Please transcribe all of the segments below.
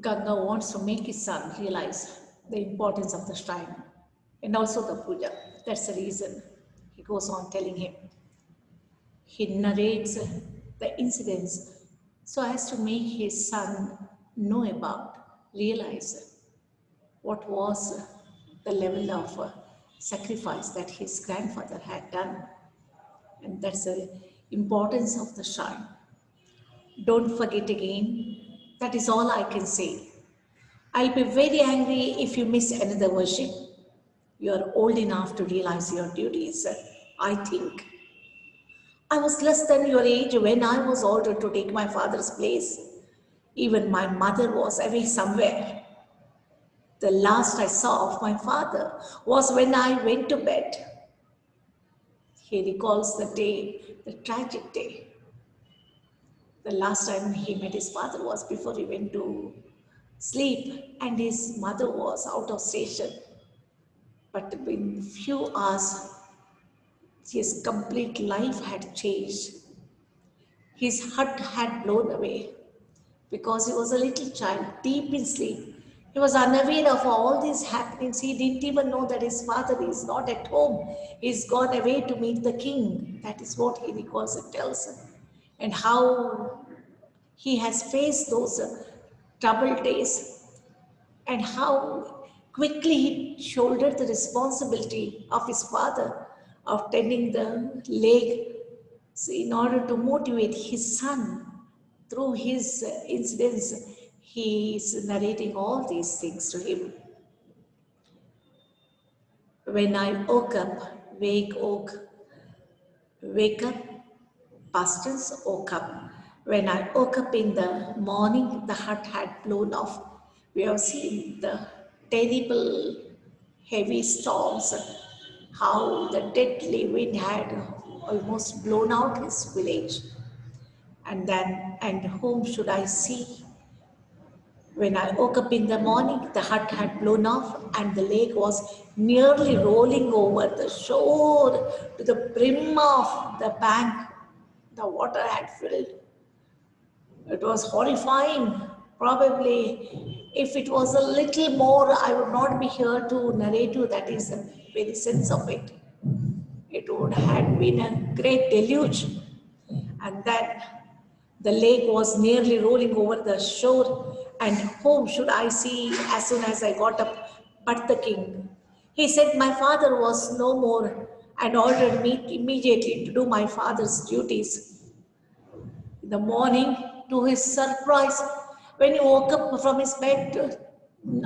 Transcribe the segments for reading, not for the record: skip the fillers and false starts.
Ganga wants to make his son realize the importance of the shrine and also the puja. That's the reason he goes on telling him. He narrates the incidents so as to make his son know about, realize what was the level of sacrifice that his grandfather had done. And that's the importance of the shrine. Don't forget again. That is all I can say. I'll be very angry if you miss another worship. You are old enough to realize your duties, I think. I was less than your age when I was ordered to take my father's place. Even my mother was away somewhere. The last I saw of my father was when I went to bed. He recalls the day, the tragic day. The last time he met his father was before he went to sleep, and his mother was out of station. But in few hours, his complete life had changed. His hut had blown away because he was a little child, deep in sleep. He was unaware of all these happenings. He didn't even know that his father is not at home. He's gone away to meet the king. That is what he recalls and tells us. And how he has faced those troubled days, and how quickly he shouldered the responsibility of his father of tending the lake, so in order to motivate his son through his incidents. He is narrating all these things to him. When I woke up, wake up, past tense, woke up. When I woke up in the morning, the hut had blown off. We have seen the terrible heavy storms, how the deadly wind had almost blown out his village. And whom should I see? When I woke up in the morning, the hut had blown off and the lake was nearly rolling over the shore to the brim of the bank. The water had filled. It was horrifying. Probably, if it was a little more, I would not be here to narrate you. That is the very sense of it. It would have been a great deluge. And then the lake was nearly rolling over the shore, and whom should I see as soon as I got up but the king? He said my father was no more and ordered me immediately to do my father's duties. In the morning, to his surprise, when he woke up from his bed,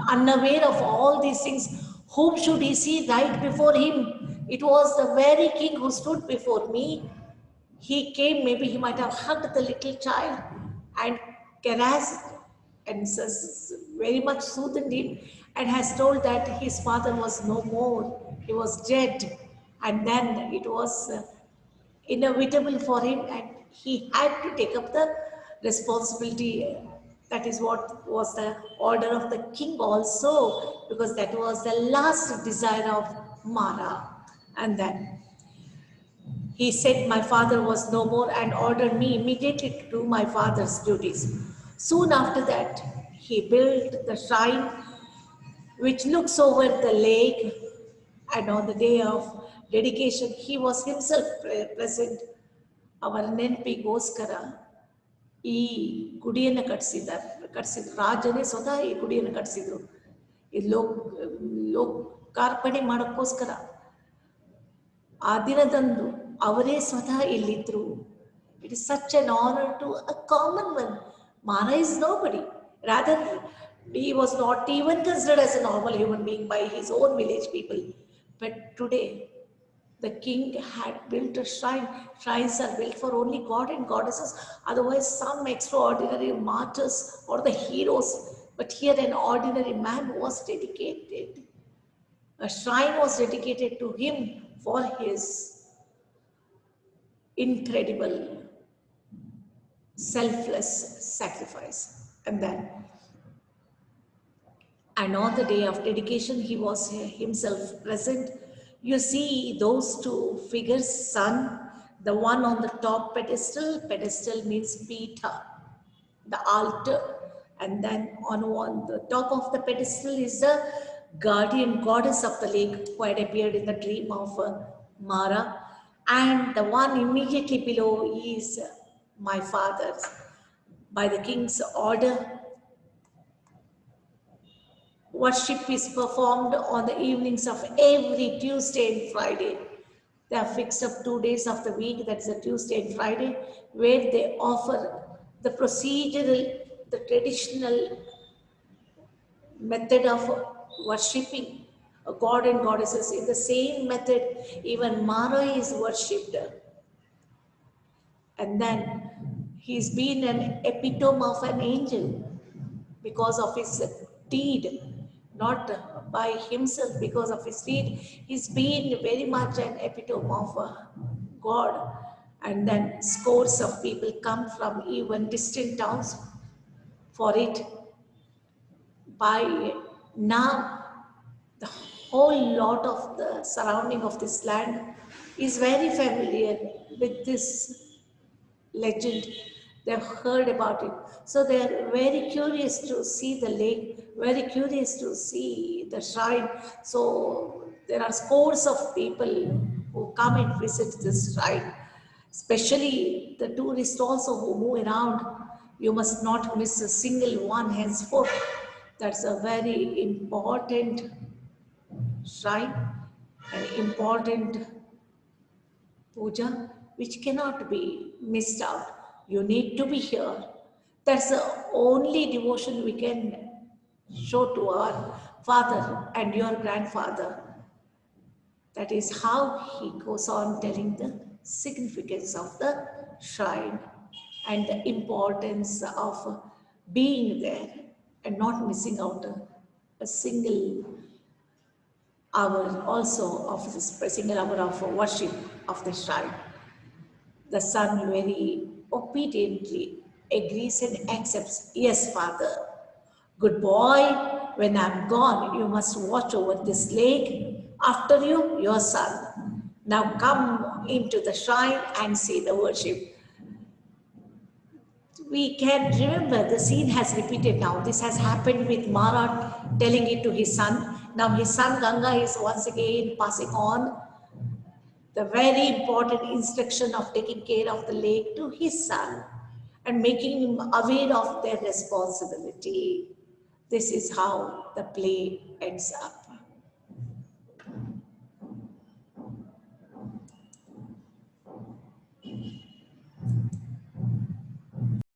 unaware of all these things, whom should he see right before him? It was the very king who stood before me. He came, maybe he might have hugged the little child and caressed and very much soothed him, and has told that his father was no more, he was dead. And then it was inevitable for him, and he had to take up the responsibility. That is what was the order of the king also, because that was the last desire of Mara. And then he said my father was no more and ordered me immediately to do my father's duties. Soon after that, he built the shrine which looks over the lake, and on the day of dedication, he was himself present. ಅವರ ನೆನಪಿಗೋಸ್ಕರ ಈ ಗುಡಿಯನ್ನು ಕಟ್ಟಿಸಿದ್ರು. ರಾಜನೇ ಸ್ವತಃ ಈ ಗುಡಿಯನ್ನು ಕಟ್ಟಿಸಿದ್ರು. ಈ ಲೋಕಾರ್ಪಣೆ ಮಾಡೋಕ್ಕೋಸ್ಕರ ಆ ದಿನದಂದು ಅವರೇ ಸ್ವತಃ ಇಲ್ಲಿದ್ರು. It is such an honor to a common one. Mara is nobody. Rather, he was not even considered as a normal human being by his own village people. But today, the king had built a shrine. Shrines are built for only God and goddesses. Otherwise, some extraordinary martyrs or the heroes. But here an ordinary man was dedicated. A shrine was dedicated to him for his incredible selfless sacrifice. And on the day of dedication, he was himself present. You see those two figures, son, the one on the top pedestal means Peter, the altar, And then on the top of the pedestal is the guardian goddess of the lake who had appeared in the dream of Mara. And the one immediately below is my father's. By the king's order, worship is performed on the evenings of every Tuesday and Friday. They are fixed up 2 days of the week, that's a Tuesday and Friday, where they offer the procedural, the traditional method of worshipping a god and goddesses. In the same method, even Mara is worshipped. And then he's been an epitome of an angel because of his deed, not by himself, because of his deed. He's been very much an epitome of God. And then scores of people come from even distant towns for it. By now, the whole lot of the surrounding of this land is very familiar with this legend. They've heard about it. So they're very curious to see the lake, very curious to see the shrine. So there are scores of people who come and visit this shrine, especially the tourists also who move around. You must not miss a single one henceforth. That's a very important shrine, an important puja which cannot be missed out. You need to be here. That's the only devotion we can show to our father and your grandfather. That is how he goes on telling the significance of the shrine and the importance of being there and not missing out a single hour also of this single hour of worship of the shrine. The son very obediently agrees and accepts. Yes, father. Good boy, when I'm gone, you must watch over this lake. After you, your son. Now come into the shrine and see the worship. We can remember the scene has repeated now. This has happened with Mara telling it to his son. Now his son Ganga is once again passing on the very important instruction of taking care of the lake to his son and making him aware of their responsibility. This is how the play ends up.